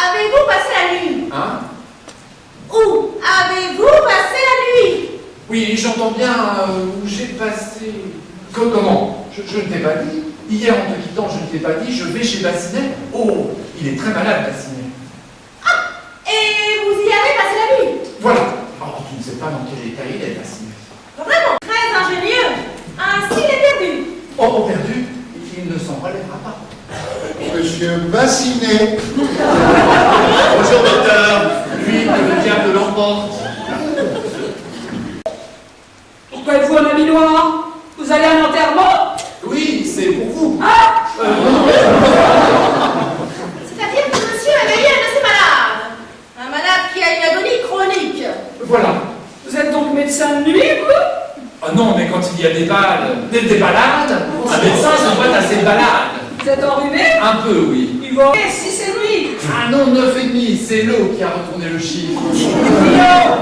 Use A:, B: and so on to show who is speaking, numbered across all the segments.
A: avez-vous passé la nuit?
B: Hein?
A: Où avez-vous passé la nuit?
B: Oui, j'entends bien où j'ai passé... Comment? Je ne t'ai pas dit. Hier, en te quittant, je ne t'ai pas dit, je vais chez Bassinet. Oh, il est très malade, Bassinet.
A: Ah! Et vous y avez passé la nuit?
B: Voilà. Oh, tu ne sais pas dans quel état il est, Bassinet.
A: Vraiment, très ingénieux. Ainsi, il est perdu.
B: Oh, perdu, il ne s'en relèvera pas.
C: Monsieur Bassinet.
B: Bonjour, docteur. Lui, que le diable l'emporte.
D: Pourquoi êtes-vous un habit noir? Vous allez à un enterrement?
B: Oui, c'est pour vous.
D: Ah!
A: C'est-à-dire que monsieur a gagné un de ses malades. Un malade qui a une agonie chronique.
B: Voilà.
D: Vous êtes donc médecin de nuit, vous?
B: Ah non, mais quand il y a des balades, un médecin s'envoie à ses balades.
D: Vous êtes enrhumé?
B: Un peu, oui.
D: Il va... Et si c'est lui?
B: Ah non, 9,5, c'est l'eau qui a retourné le chiffre.
D: Guillaume!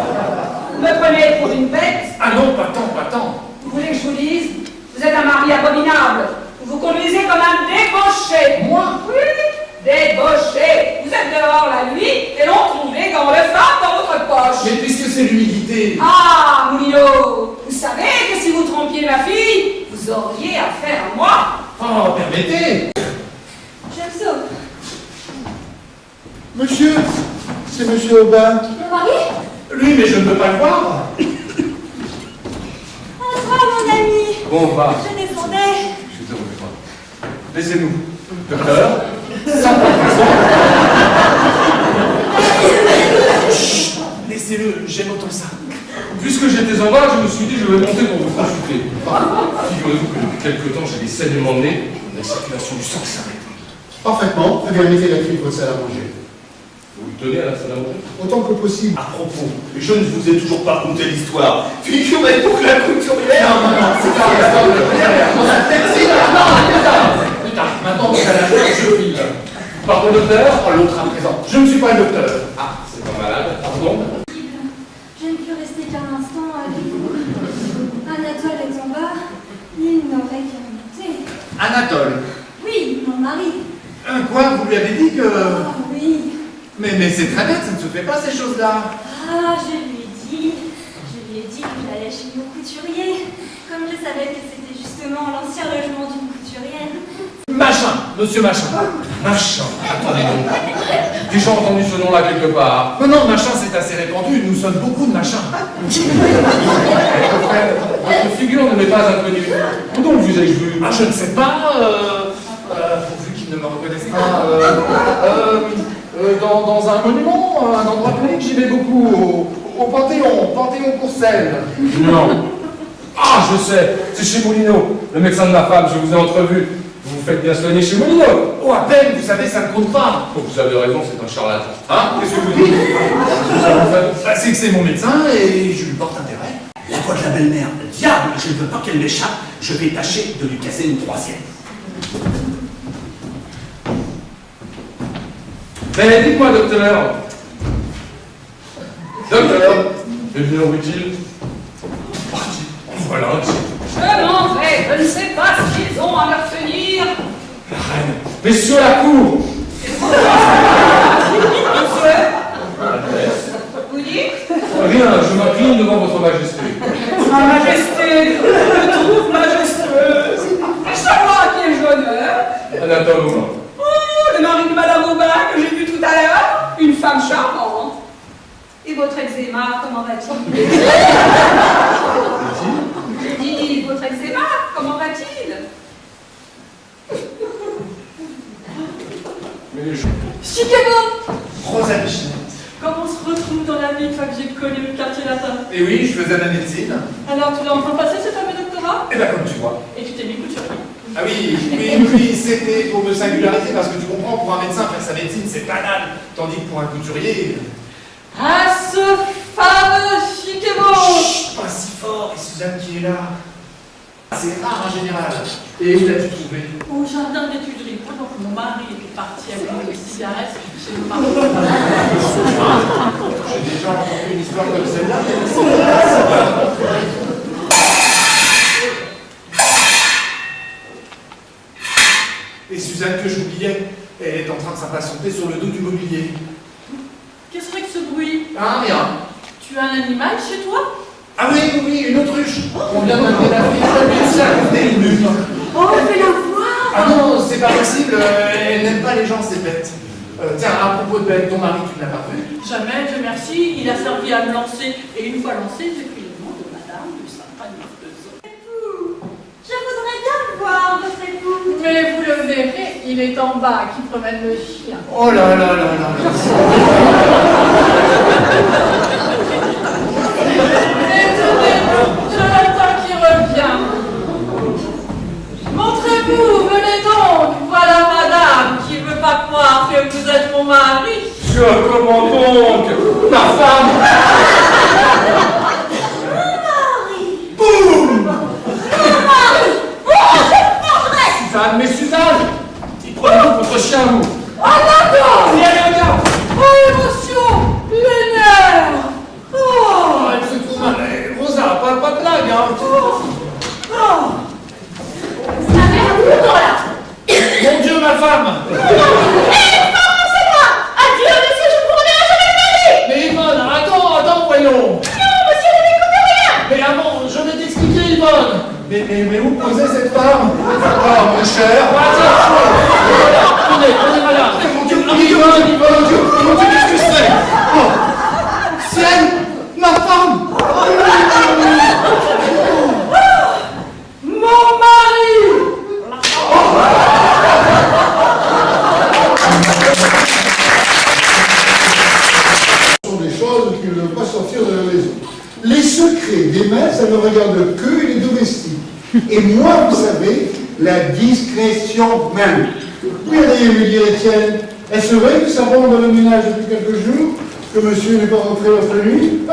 D: Vous me prenez pour une bête?
B: Ah non, pas tant, pas tant.
D: Vous voulez que je vous dise? Vous êtes un mari abominable. Vous vous conduisez comme un débauché.
B: Moi?
D: Oui, débauché. Vous êtes dehors la nuit et l'on trouve les gants de femme dans votre poche.
B: Mais puisque c'est l'humidité.
D: Ah, Moulineau, vous savez que si vous trompiez ma fille, vous auriez affaire à moi.
B: Oh, permettez.
A: Je me sauve.
C: Monsieur, c'est monsieur Aubin.
A: Mon mari?
B: Lui, mais je ne peux pas le voir.
A: Bonsoir, mon ami.
E: Bon, on va.
A: Je descendais.
E: Je suis heureux de toi. Laissez-nous. Docteur.
B: Chut, laissez-le, j'aime autant ça.
E: Puisque j'étais en bas, je me suis dit, je vais monter pour vous consulter. Figurez-vous que depuis quelque temps, j'ai des saignements de nez, la circulation du sang qui s'arrête.
C: Parfaitement. Eh bien, mettez la clé de votre salle à manger.
E: Vous le tenez à la salle à manger?
C: Autant que possible.
F: À propos, je ne vous ai toujours pas conté l'histoire. Figurez-vous que la couturière...
B: Non, c'est pas plus tard. Maintenant, vous allez la je file. Pardon, docteur? Oh, l'autre à présent. Je ne suis pas le docteur.
E: Ah, c'est pas malade. Pardon?
G: Je ne puis rester qu'un instant avec vous. Anatole est en bas. Il n'aurait qu'à monter.
B: Anatole.
G: Oui, mon mari.
B: Quoi? Vous lui avez dit que...
G: Ah oui.
B: Mais c'est très bête, ça ne se fait pas ces choses-là.
G: Ah, je lui ai dit que j'allais chez mon couturier. Comme je savais que c'était justement l'ancien logement d'une couturière.
B: Machin, monsieur Machin.
E: Machin. Attendez donc. J'ai déjà entendu ce nom-là quelque part.
B: Non, Machin, c'est assez répandu. Nous sommes beaucoup de Machins.
E: Votre figure ne m'est pas inconnue. Où donc vous ai-je vu?
B: Ah, je ne sais pas, pourvu qu'il ne me reconnaisse pas, dans un monument, un endroit public, j'y vais beaucoup, au Panthéon Courcelles.
E: Non. Ah, je sais, c'est chez Moulineau, le médecin de ma femme, je vous ai entrevu. Vous vous faites bien soigner chez Moulineau.
B: Oh, à peine, vous savez, ça ne compte pas.
E: Oh, vous avez raison, c'est un charlatan.
B: Hein? Qu'est-ce que vous dites? Bah, c'est que c'est mon médecin et je lui porte intérêt.
F: La voix de la belle-mère. Diable, je ne veux pas qu'elle m'échappe. Je vais tâcher de lui casser une troisième.
E: Mais dites-moi, docteur. Docteur, le bilan utile. Parti. Voilà un type.
D: Je m'en vais, je ne sais pas ce qu'ils ont à leur tenir.
E: La reine. Mais sur la cour.
D: Monsieur,
E: Altesse.
D: vous dites?
E: Rien, je m'incline devant votre majesté.
D: Ma majesté, je trouve majestueuse. Et savoir qui est le honneur.
E: Anatole Aubin.
D: Oh, le mari de Madame Aubin que j'ai vu tout à l'heure. Une femme charmante. Et votre eczéma, comment va-t-il? Je dis, votre eczéma, comment va-t-il?
E: Mais je...
D: Chiquebo!
B: Rosa Michelette.
D: Comme on se retrouve dans la vie une fois que j'ai connu le quartier latin.
B: Et oui, je faisais la médecine.
D: Alors, tu l'as enfin passé ce fameux doctorat?
B: Et bien, comme tu vois.
D: Et tu t'es mis couturier.
B: Ah oui, c'était pour me singulariser, parce que tu comprends, pour un médecin, faire sa médecine, c'est banal. Tandis que pour un couturier...
D: Ah, ce fameux Chiquebo!
B: Chut, pas si fort, et Suzanne qui est là. C'est rare en général. Et où l'as-tu trouvé?
H: Au jardin d'étuderie. Pendant que mon mari était parti avec les cigarettes chez nos parents.
B: J'ai déjà entendu une histoire comme celle-là, Et Suzanne que j'oubliais, elle est en train de s'impatienter sur le dos du mobilier. Ah, rien.
H: Tu as un animal chez toi?
B: Ah oui, oui, oui, une autruche. On vient d'amener la fille de la côté une lune.
A: Oh, fais-la voir.
B: Ah non, c'est pas possible, elle n'aime pas les gens, ces bêtes. Tiens, à propos de bêtes, ton mari, tu ne l'as pas vu?
H: Jamais, Dieu merci, il a servi à me lancer. Et une fois lancé, j'ai pris le nom de Madame de Saint-Panis-de-Zone.
G: Je voudrais bien le voir, votre époux.
H: Mais vous le verrez, il est en bas qui promène le chien.
B: Oh là là là là là.
H: Je l'attends qu'il revient. Montrez-vous, venez donc. Voilà madame qui ne veut pas croire que vous êtes mon mari.
E: Comment donc? Ma femme! Suzanne, mais Suzanne! Y prenez-vous votre chien, vous?
H: Oh d'accord.
E: Allez, allez, regarde!
H: Oh émotion, les nerfs. Oh.
B: Oh, elle se trouve mal. Rosa, pas de blague, hein.
H: Oh.
A: Ça fait un boulot, là.
B: Mon Dieu, ma femme!
A: C'est moi. Adieu, monsieur, je vous reverrai jamais de ma vie.
B: Mais Yvonne, attends, voyons!
A: Non, monsieur, vous n'écoutez rien.
B: Mais avant, je vais t'expliquer, Yvonne! Mais où posait cette femme? Oh, mon cher! Tenez, madame! Mon Dieu, Yvonne, mon Dieu, qu'est-ce que c'est? Oh! C'est elle! Ma femme!
H: Mon mari.
C: Ce sont des choses qui ne doivent pas sortir de la maison. Les secrets des mains, ça ne regarde que les domestiques. Et moi, vous savez, la discrétion même. Oui, allez me dire, Étienne, est-ce vrai que ça ronde dans le ménage depuis quelques jours, que monsieur n'est pas rentré l'autre nuit?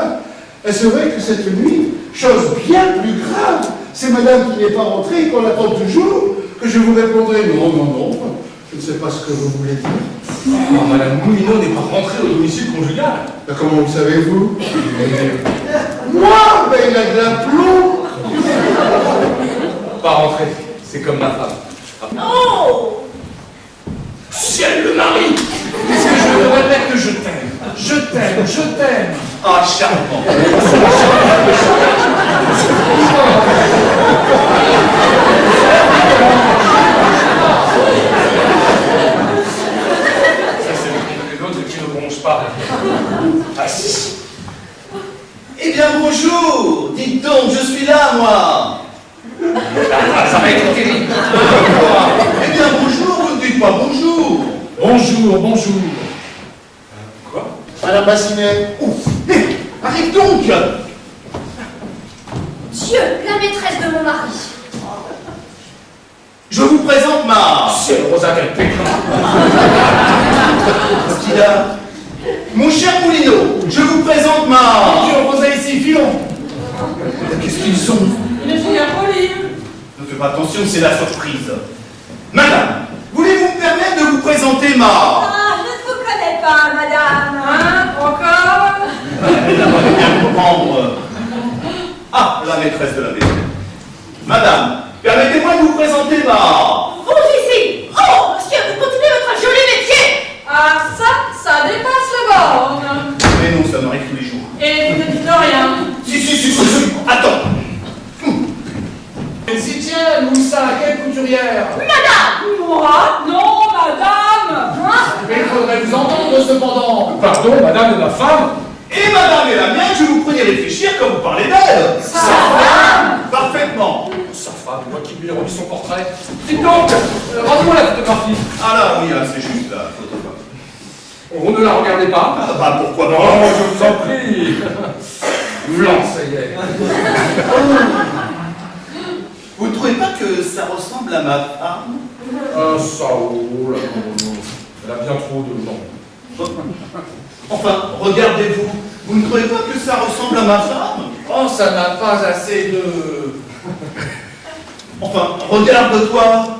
C: Est-ce vrai que cette nuit, chose bien plus grave, c'est madame qui n'est pas rentrée et qu'on attend toujours, que je vous répondrai non, non, non, je ne sais pas ce que vous voulez dire.
E: Oh, Madame Moulineau n'est pas rentrée au domicile conjugal.
C: Ben, comment le savez-vous? Moi, ben il a de l'aplomb.
E: Pas rentrée, c'est comme ma femme.
A: Oh.
E: Ciel, le mari!
B: Est-ce que je te répète que je t'aime? Je t'aime, je t'aime!
F: Ah, charmant.
E: Ça, c'est les autres qui ne bronchent pas. Ah, si.
F: Eh bien, bonjour. Dites donc, je suis là, moi.
E: Ah, ça va être terrible.
F: Eh bien, bonjour, vous ne dites pas bonjour.
B: Bonjour, bonjour.
E: Quoi?
C: Madame Bassinet.
F: Ouf. Arrive donc.
A: Dieu, la maîtresse de mon mari.
F: Je vous présente ma...
E: Ciel, Rosa, quel pékin!
F: Qu'est-ce qu'il a? Mon cher Moulineau, je vous présente ma...
B: Dieu, Rosa ici, filons!
F: Qu'est-ce qu'ils sont?
H: Il est bien poli.
F: Ne faites pas attention, c'est la surprise. Madame, voulez-vous me permettre de vous présenter ma...
G: Ah, je ne vous connais pas, madame.
H: Hein? Encore?
F: Elle aimerait bien comprendre. Ah, la maîtresse de la maison. Madame, permettez-moi de vous présenter ma...
A: Vous ici. Oh, monsieur, vous continuez votre joli métier.
H: Ah, ça dépasse le bord.
F: Mais non, ça m'arrive tous les jours.
H: Et vous ne dites rien.
F: Si. Attends.
B: Si tiens, Moussa, quelle couturière!
H: Moi? Non, madame.
B: Mais il faudrait vous entendre cependant!
E: Pardon, madame de ma femme?
F: Et madame et la mienne, je vous prenais réfléchir quand vous parlez d'elle.
H: Sa femme.
F: Parfaitement.
E: Sa femme, moi qui lui ai rendu son portrait. Dites donc, rends-moi la photographie.
F: Ah là, oui, là, c'est juste la photographie.
E: On ne la regardez pas?
F: Ah bah pourquoi
E: Oh,
F: pas?
E: je vous en prie. Blanc, ça y est.
F: Vous ne trouvez pas que ça ressemble à ma femme?
E: Un sao, là, non. Elle a bien trop de noms.
F: Enfin, regardez-vous. Vous ne trouvez pas que ça ressemble à ma femme?
B: Oh, ça n'a pas assez de...
F: Enfin, regarde-toi.